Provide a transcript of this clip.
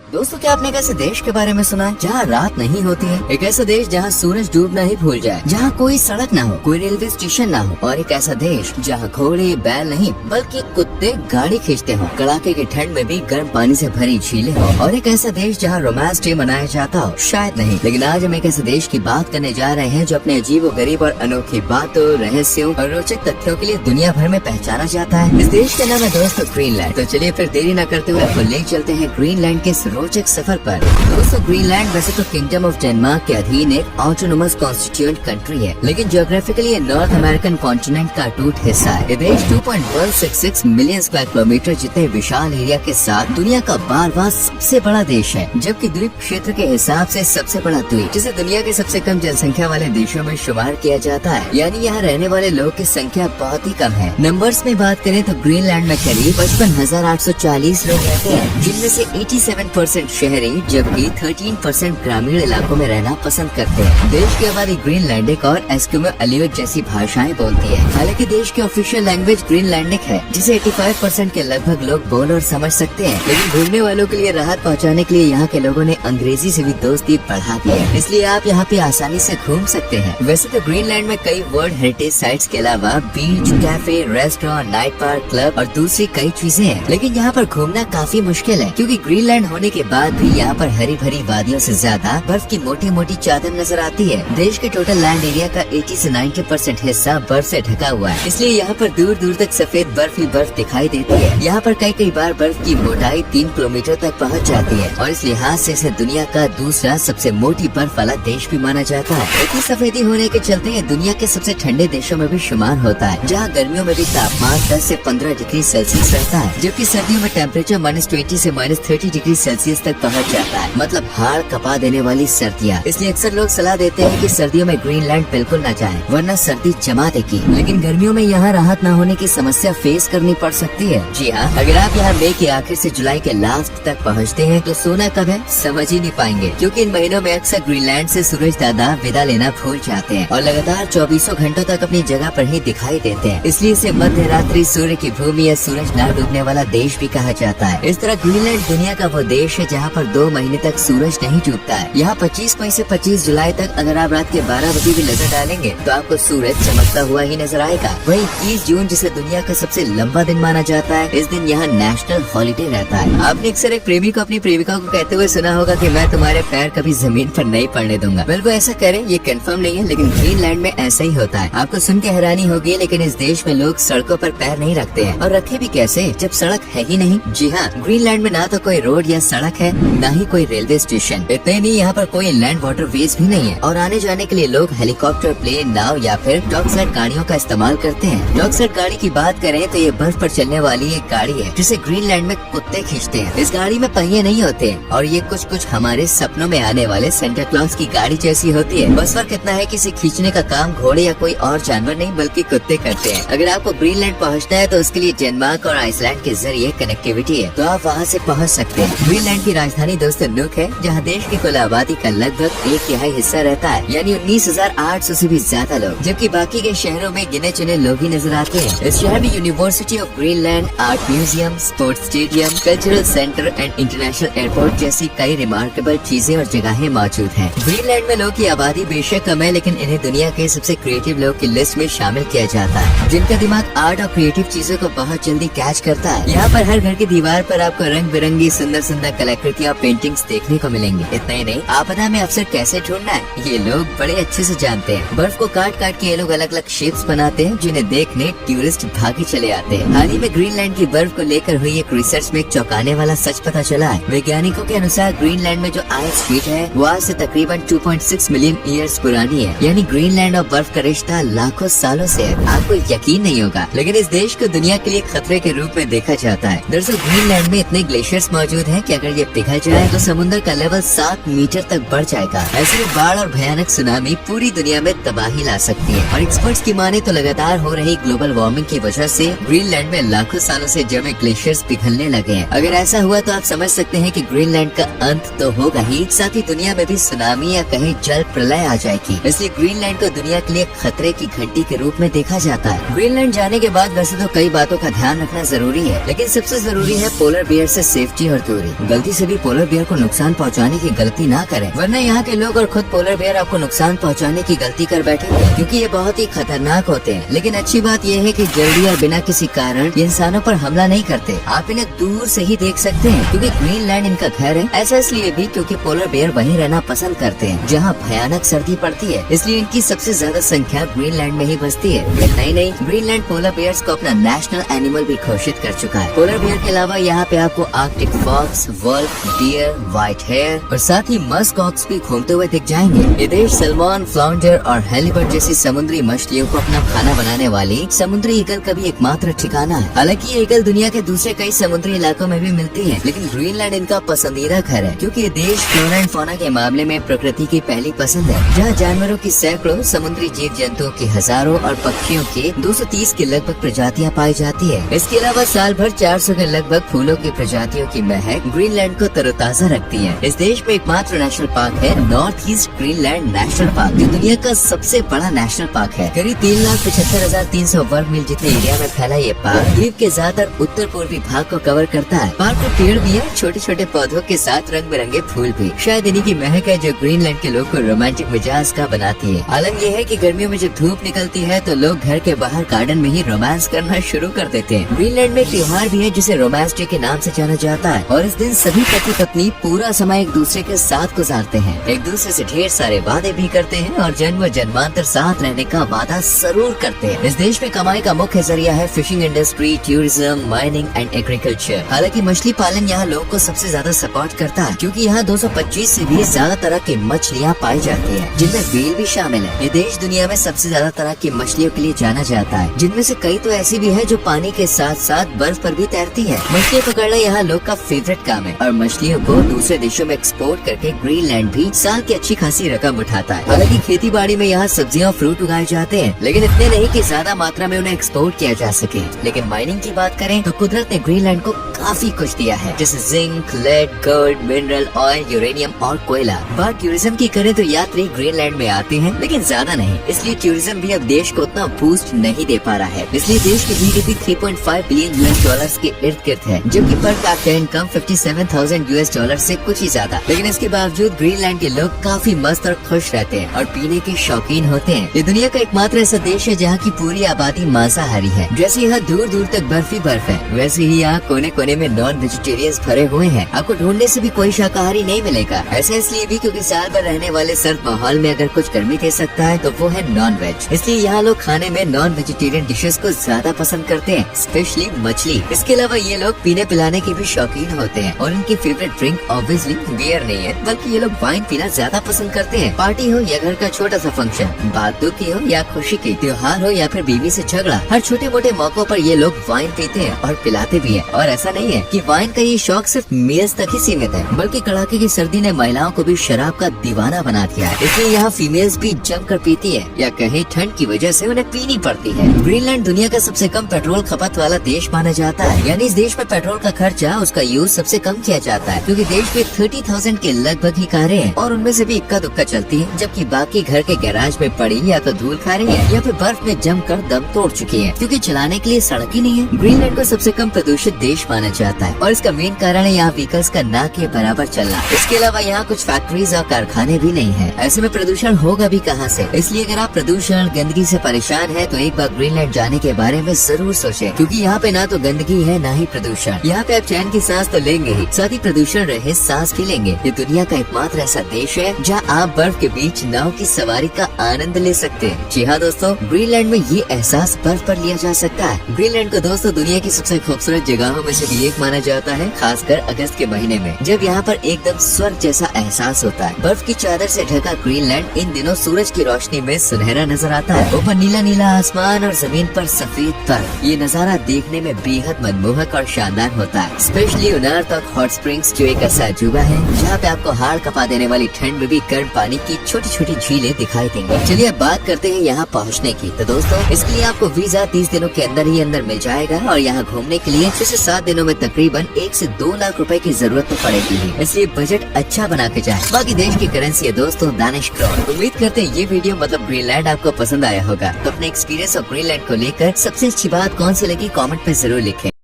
दोस्तों, क्या आपने एक ऐसे देश के बारे में सुना है जहाँ रात नहीं होती है? एक ऐसा देश जहाँ सूरज डूबना ही भूल जाए, जहाँ कोई सड़क ना हो, कोई रेलवे स्टेशन ना हो, और एक ऐसा देश जहाँ घोड़े बैल नहीं बल्कि कुत्ते गाड़ी खींचते हो, कड़ाके की ठंड में भी गर्म पानी से भरी झीलें हो, और एक ऐसा देश जहाँ रोमांस डे मनाया जाता हो, शायद नहीं। लेकिन आज हम एक ऐसे देश की बात करने जा रहे हैं जो अपने अजीबोगरीब और अनोखी बातों, रहस्यों और रोचक तथ्यों के लिए दुनिया भर में पहचाना जाता है। इस देश का नाम है दोस्तों ग्रीनलैंड। तो चलिए फिर देरी न करते हुए आपको ले चलते हैं ग्रीनलैंड के इस रोचक सफर पर। दोस्तों, ग्रीनलैंड वैसे तो किंगडम ऑफ डेनमार्क के अधीन एक ऑटोनोमस कॉन्स्टिट्यूएंट कंट्री है, लेकिन ज्योग्राफिकली ये नॉर्थ अमेरिकन कॉन्टिनेंट का अटूट हिस्सा है। ये देश 2.166 मिलियन स्क्वायर किलोमीटर जितने विशाल एरिया के साथ दुनिया का 12वां सबसे बड़ा देश है, जबकि द्वीप क्षेत्र के हिसाब से सबसे बड़ा द्वीप, जिसे दुनिया के सबसे कम जनसंख्या वाले देशों में शुमार किया जाता है। यानी यहाँ रहने वाले लोग की संख्या बहुत ही कम है। नंबर्स में बात करें तो ग्रीनलैंड में करीब 55,840 लोग रहते हैं, जिनमें से 87% शहरी जबकि 13% ग्रामीण इलाकों में रहना पसंद करते हैं। देश की आबादी ग्रीनलैंडिक और एस्किमो एलियोट जैसी भाषाएं बोलती है। हालांकि देश की ऑफिशियल लैंग्वेज ग्रीनलैंडिक है, जिसे 85% के लगभग लोग बोल और समझ सकते हैं। लेकिन घूमने वालों के लिए राहत पहुंचाने के लिए यहाँ के लोगों ने अंग्रेजी से भी दोस्ती बढ़ा दी है, इसलिए आप यहाँ पे आसानी से घूम सकते हैं। वैसे तो ग्रीनलैंड में कई वर्ल्ड हेरिटेज साइट्स के अलावा beach, cafe, restaurant, night park, club और दूसरी कई चीजें हैं। लेकिन यहाँ पर घूमना काफी मुश्किल है, क्योंकि ग्रीनलैंड होने के बाद भी यहाँ पर हरी भरी वादियों से ज्यादा बर्फ की मोटी मोटी चादर नजर आती है। देश के टोटल लैंड एरिया का 80 से 90% हिस्सा बर्फ से ढका हुआ है, इसलिए यहाँ पर दूर दूर तक सफेद बर्फ ही बर्फ दिखाई देती है। यहाँ पर कई बार बर्फ की मोटाई 3 किलोमीटर तक पहुँच जाती है, और इस लिहाज से इसे दुनिया का दूसरा सबसे मोटी बर्फ वाला देश भी माना जाता है। इतनी सफेदी होने के चलते ये दुनिया के सबसे ठंडे देशों में भी शुमार होता है, जहाँ गर्मियों में भी तापमान 10 से 15 डिग्री सेल्सियस रहता है, जबकि सर्दियों में टेम्परेचर -20 से -30 डिग्री सेल्सियस तक पहुँच जाता है। मतलब हाड़ कपा देने वाली सर्दियाँ। इसलिए अक्सर लोग सलाह देते हैं कि सर्दियों में ग्रीनलैंड बिल्कुल न जाएं, वरना सर्दी जमा देगी। लेकिन गर्मियों में यहाँ राहत न होने की समस्या फेस करनी पड़ सकती है। जी हाँ, अगर आप यहाँ मई के आखिर से जुलाई के लास्ट तक पहुँचते हैं तो सोना कब है समझ ही नहीं पाएंगे, क्योंकि इन महीनों में अक्सर ग्रीनलैंड से सूरज दादा विदा लेना भूल जाते हैं और लगातार 24 घंटों तक अपनी जगह पर ही दिखाई देते हैं। इसलिए इसे मध्य रात्रि सूर्य की भूमि या सूरज न डूबने वाला देश भी कहा जाता है। इस तरह ग्रीनलैंड दुनिया का वो देश है जहाँ पर 2 महीने तक सूरज नहीं डूबता है। यहाँ 25 मई से 25 जुलाई तक अगर आप रात के 12 बजे भी नजर डालेंगे तो आपको सूरज चमकता हुआ ही नजर आएगा। वहीं 21 जून जिसे दुनिया का सबसे लंबा दिन माना जाता है, इस दिन यहाँ नेशनल हॉलिडे रहता है। आपने अक्सर एक प्रेमी को अपनी प्रेमिका को कहते हुए सुना होगा कि मैं तुम्हारे पैर कभी जमीन पर नहीं पड़ने दूंगा। बिल्कुल वो ऐसा करें ये कंफर्म नहीं है, लेकिन ग्रीनलैंड में ऐसा ही होता है। आपको सुन के हैरानी होगी, लेकिन इस देश में लोग सड़कों पर पैर नहीं रखते हैं, और रखे भी कैसे जब सड़क है ही नहीं। जी हाँ, ग्रीनलैंड में ना तो कोई रोड या सड़क है, न ही कोई रेलवे स्टेशन। इतने नहीं, यहाँ पर कोई लैंड वाटर वेज भी नहीं है, और आने जाने के लिए लोग हेलीकॉप्टर, प्लेन, नाव या फिर डॉकसाइड गाड़ियों का इस्तेमाल करते हैं। डॉकसाइड गाड़ी की बात करें तो ये बर्फ पर चलने वाली एक गाड़ी है, जिसे ग्रीनलैंड में कुत्ते खींचते हैं। इस गाड़ी में पहिए नहीं होते, और ये कुछ हमारे सपनों में आने वाले सेंटा क्लॉज की गाड़ी जैसी होती है। बस फर्क इतना है कि इसे खींचने का काम घोड़े या कोई और जानवर नहीं बल्कि कुत्ते करते हैं। अगर आपको ग्रीनलैंड पहुंचना है तो उसके लिए डेनमार्क और आइसलैंड के जरिए कनेक्टिविटी है, तो आप वहां से पहुंच सकते हैं। ग्रीनलैंड की राजधानी दोस्तों नुक है, जहां देश की कुल आबादी का लगभग 1/3 हिस्सा रहता है, यानी 19,800 से भी ज्यादा लोग, जबकि बाकी के शहरों में गिने चुने लोग ही नजर आते हैं। इस शहर में university of Greenland, art museum, sports stadium, cultural centre and international airport जैसी कई रिमार्केबल चीजें और जगहें मौजूद हैं। ग्रीनलैंड में लोग की आबादी बेशक कम है, लेकिन इन्हें दुनिया के सबसे क्रिएटिव लोग की लिस्ट में शामिल किया जाता है, जिनका दिमाग आर्ट और क्रिएटिव चीजों को बहुत जल्दी कैच करता है। यहाँ पर हर घर की दीवार पर आपको रंग बिरंगी सुंदर सुंदर कलाकृतियाँ और पेंटिंग्स देखने को मिलेंगे। इतना ही नहीं, आपदा में अवसर कैसे ढूंढना है ये लोग बड़े अच्छे से जानते हैं। बर्फ को काट काट के ये लोग अलग अलग शेप्स बनाते हैं, जिन्हें देखने टूरिस्ट भागे चले आते हैं। हाल ही में ग्रीनलैंड की बर्फ को लेकर हुई एक रिसर्च में एक चौंकाने वाला सच पता चला है। वैज्ञानिकों के अनुसार ग्रीनलैंड में जो आइस शीट है वो आज से तकरीबन 2.6 मिलियन ईयर्स पुरानी है, यानी ग्रीनलैंड और बर्फ का रिश्ता लाखों सालों से है। आपको यकीन नहीं होगा, लेकिन इस देश को दुनिया के लिए खतरे के रूप में देखा जाता है। दरअसल ग्रीनलैंड में इतने ग्लेशियर्स मौजूद हैं कि अगर ये पिघल जाए तो समुद्र का लेवल 7 मीटर तक बढ़ जाएगा। ऐसे में बाढ़ और भयानक सुनामी पूरी दुनिया में तबाही ला सकती है। और एक्सपर्ट्स की माने तो लगातार हो रही ग्लोबल वार्मिंग की वजह से ग्रीनलैंड में लाखों सालों से जमे ग्लेशियर्स पिघलने लगे हैं। अगर ऐसा हुआ तो आप समझ सकते हैं कि ग्रीनलैंड का अंत तो होगा ही, साथ ही दुनिया में भी सुनामी या कहीं जल प्रलय आ जाएगी। इसलिए ग्रीनलैंड को दुनिया के लिए खतरे की घंटी के रूप में देखा जाता है। ग्रीनलैंड जाने के बाद वैसे तो कई बातों का ध्यान रखना जरूरी है, लेकिन सबसे जरूरी है पोलर बियर से सेफ्टी और दूरी। गलती से भी पोलर बियर को नुकसान पहुंचाने की गलती ना करें, वरना यहाँ के लोग और खुद पोलर बियर आपको नुकसान पहुंचाने की गलती कर बैठेंगे, क्योंकि ये बहुत ही खतरनाक होते हैं। लेकिन अच्छी बात यह है कि जल्दी और बिना किसी कारण ये इंसानों पर हमला नहीं करते। आप इन्हें दूर से ही देख सकते हैं, क्योंकि ग्रीनलैंड इनका घर है। ऐसा इसलिए भी क्योंकि पोलर बियर वहीं रहना पसंद करते हैं जहाँ भयानक सर्दी पड़ती है, इसलिए इनकी सबसे ज्यादा संख्या ग्रीनलैंड में ही बसती है। नहीं, ग्रीनलैंड पोलर बियर्स को अपना नेशनल एनिमल भी घोषित कर चुका है। पोलर बियर के अलावा यहाँ पे आपको arctic fox, wolf, deer, white hare और साथ ही मस्क ऑक्स भी घूमते हुए दिख जाएंगे। ये देश सैल्मन, फ्लाउंडर और हेलीबर्ट जैसी समुद्री मछलियों को अपना खाना बनाने वाली समुद्री ईगल का भी एकमात्र ठिकाना है। हालांकि ये ईगल दुनिया के दूसरे कई समुद्री इलाकों में भी मिलती है, लेकिन ग्रीनलैंड इनका पसंदीदा घर है, क्योंकि ये देश फ्लोरा एंड फौना के मामले में प्रकृति की पहली पसंद है, जहाँ जानवरों की सैकड़ों, समुद्री जीव जंतुओं की हजारों और पक्षियों की 230 के लगभग प्रजातियाँ पाई जाती है। इसके अलावा साल भर 400 के लगभग फूलों की प्रजातियों की महक ग्रीनलैंड को तरोताजा रखती है। इस देश में एकमात्र नेशनल पार्क है north east Greenland national park, जो दुनिया का सबसे बड़ा नेशनल पार्क है। करीब 3,75,300 वर्ग मील जितने एरिया में फैला ये पार्क द्वीप के ज्यादातर उत्तर पूर्वी भाग को कवर करता है। पार्क में पेड़ भी है, छोटे छोटे पौधों के साथ रंग बिरंगे फूल भी। शायद इन्हीं की महक है जो ग्रीनलैंड के लोग को रोमांटिक मिजाज का बनाती है। हालांकि ये है कि गर्मियों में जब धूप निकलती है तो लोग घर के बाहर गार्डन में ही रोमांस करना शुरू कर देते हैं। ग्रीनलैंड में त्योहार भी है जिसे रोमांस डे के नाम से जाना जाता है, और इस दिन सभी पति पत्नी पूरा समय एक दूसरे के साथ गुजारते हैं, एक दूसरे से ढेर सारे वादे भी करते हैं और जन्म जन्मांतर साथ रहने का वादा जरूर करते हैं। इस देश में कमाई का मुख्य जरिया है fishing industry, tourism, mining and agriculture. हालांकि मछली पालन यहाँ लोगों को सबसे ज्यादा सपोर्ट करता है, क्योंकि यहाँ 225 से भी ज्यादा तरह की मछलियाँ पाई जाती है, जिनमें व्हेल भी शामिल है। ये देश दुनिया में सबसे ज्यादा तरह की मछलियों के लिए जाना जाता है, जिनमें से कई तो ऐसी भी है जो पानी के साथ साथ बर्फ पर भी तैरती है। मछलियाँ पकड़ना यहाँ लोग का फेवरेट काम है, और मछलियों को दूसरे देशों में एक्सपोर्ट करके ग्रीनलैंड भी साल की अच्छी खासी रकम उठाता है। हालांकि खेती बाड़ी में यहाँ सब्जियाँ और फ्रूट उगाए जाते हैं, लेकिन इतने नहीं कि ज्यादा मात्रा में उन्हें एक्सपोर्ट किया जा सके। लेकिन माइनिंग की बात करें तो कुदरत ने ग्रीनलैंड को काफी कुछ दिया है, जैसे zinc, lead, gold, mineral oil, uranium और कोयला। बात टूरिज्म की करें तो यात्री ग्रीनलैंड में आते हैं, लेकिन ज्यादा नहीं, इसलिए टूरिज्म भी अब देश को उतना बूस्ट नहीं दे पा रहा है। इसलिए देश की GDP 3.5 बिलियन US के इर्द गिर्द है, जबकि पर कैपिटा इनकम 57,000 US से कुछ ही ज्यादा। लेकिन इसके बावजूद ग्रीनलैंड के लोग काफी मस्त और खुश रहते हैं और पीने के शौकीन होते हैं। ये दुनिया का एकमात्र ऐसा देश है जहाँ की पूरी आबादी मांसाहारी है। जैसे यहाँ दूर दूर तक बर्फ ही बर्फ है, वैसे ही यहाँ कोने कोने में नॉन वेजिटेरियंस भरे हुए हैं। आपको ढूंढने से भी कोई शाकाहारी नहीं मिलेगा। ऐसा इसलिए भी क्योंकि साल भर रहने वाले सर्द माहौल में अगर कुछ गर्मी दे सकता है तो वो है नॉन वेज। इसलिए यहाँ लोग खाने में नॉन वेजिटेरियन डिशेस को ज्यादा पसंद करते हैं, स्पेशली मछली। इसके अलावा ये लोग पीने पिलाने के भी शौकीन होते हैं, और इनकी फेवरेट ड्रिंक ऑब्वियसली बियर नहीं है, बल्कि ये लोग वाइन पीना ज्यादा पसंद करते हैं। पार्टी हो या घर का छोटा सा फंक्शन, बात दुख की हो या खुशी की, त्योहार हो या फिर बीवी से झगड़ा, हर छोटे मोटे मौकों पर ये लोग वाइन पीते हैं और पिलाते भी हैं। और ऐसा नहीं है कि वाइन का ये शौक सिर्फ मील्स तक ही सीमित है, बल्कि कड़ाके की सर्दी ने महिलाओं को भी शराब का दीवाना बना दिया है। इसलिए यहाँ फीमेल्स भी जमकर पीती है, या कहीं ठंड की वजह से उन्हें पीनी पड़ती है। ग्रीनलैंड दुनिया का सबसे कम पेट्रोल खपत वाला देश माना जाता है, यानी इस देश में पेट्रोल का खर्चा, उसका यूज सबसे कम किया जाता है, क्योंकि देश में 30,000 के लगभग ही कारें हैं, और उनमें से भी इक्का दुक्का चलती है, जबकि बाकी घर के गैराज में पड़ी या तो धूल खा रही है या फिर बर्फ में जमकर दम तोड़ चुकी है, क्योंकि चलाने के लिए सड़क ही नहीं है। ग्रीनलैंड को सबसे कम प्रदूषित देश माना जाता है, और इसका मेन कारण है यहाँ व्हीकल्स का ना के बराबर चलना। इसके अलावा यहाँ कुछ फैक्ट्रीज और कारखाने भी नहीं है। ऐसे में प्रदूषण होगा भी कहाँ से? इसलिए अगर आप प्रदूषण, गंदगी से परेशान है तो एक बार ग्रीनलैंड जाने के बारे में जरूर सोचें, क्योंकि यहाँ पे ना तो गंदगी है ना ही प्रदूषण। यहाँ पे आप चैन की सांस तो लेंगे ही, साथ ही प्रदूषण रहे सांस भी लेंगे। ये दुनिया का एकमात्र ऐसा देश है जहाँ आप बर्फ के बीच नाव की सवारी का आनंद ले सकते हैं। जी हाँ दोस्तों, ग्रीनलैंड में ये एहसास बर्फ पर लिया जा सकता है। ग्रीनलैंड को दोस्तों दुनिया की सबसे खूबसूरत जगहों में से भी एक माना जाता है, खासकर अगस्त के महीने में, जब यहाँ पर एकदम स्वर्ग जैसा एहसास होता है। बर्फ की चादर से ढका ग्रीनलैंड इन दिनों सूरज की रोशनी में सुनहरा नजर आता है। ऊपर नीला नीला आसमान और जमीन पर सफेद बर्फ। ये नजारा देखने में बेहद मनमोहक और शानदार होता है। स्पेशली उनार्थ ऑफ हॉट स्प्रिंग्स, जो एक ऐसा अजूबा है जहाँ पे आपको हाड़ कपा देने वाली ठंड में भी गर्म पानी की छोटी छोटी झीलें दिखाई देंगी। चलिए अब बात करते हैं यहाँ पहुँचने की। तो दोस्तों, इसके लिए आपको वीजा 30 दिनों के अंदर ही अंदर मिल जाएगा, और यहाँ घूमने के लिए 6 से 7 दिनों में तकरीबन 1 से 2 लाख रुपए की जरूरत तो पड़ेगी ही। इसलिए बजट अच्छा बना के जाए। बाकी देश की करेंसी है दोस्तों दानिश करोड़। उम्मीद करते हैं ये वीडियो मतलब ग्रीनलैंड आपको पसंद आया होगा। तो अपने एक्सपीरियंस और ग्रीनलैंड को लेकर सबसे अच्छी बात कौन सी लगी कमेंट में जरूर लिखें।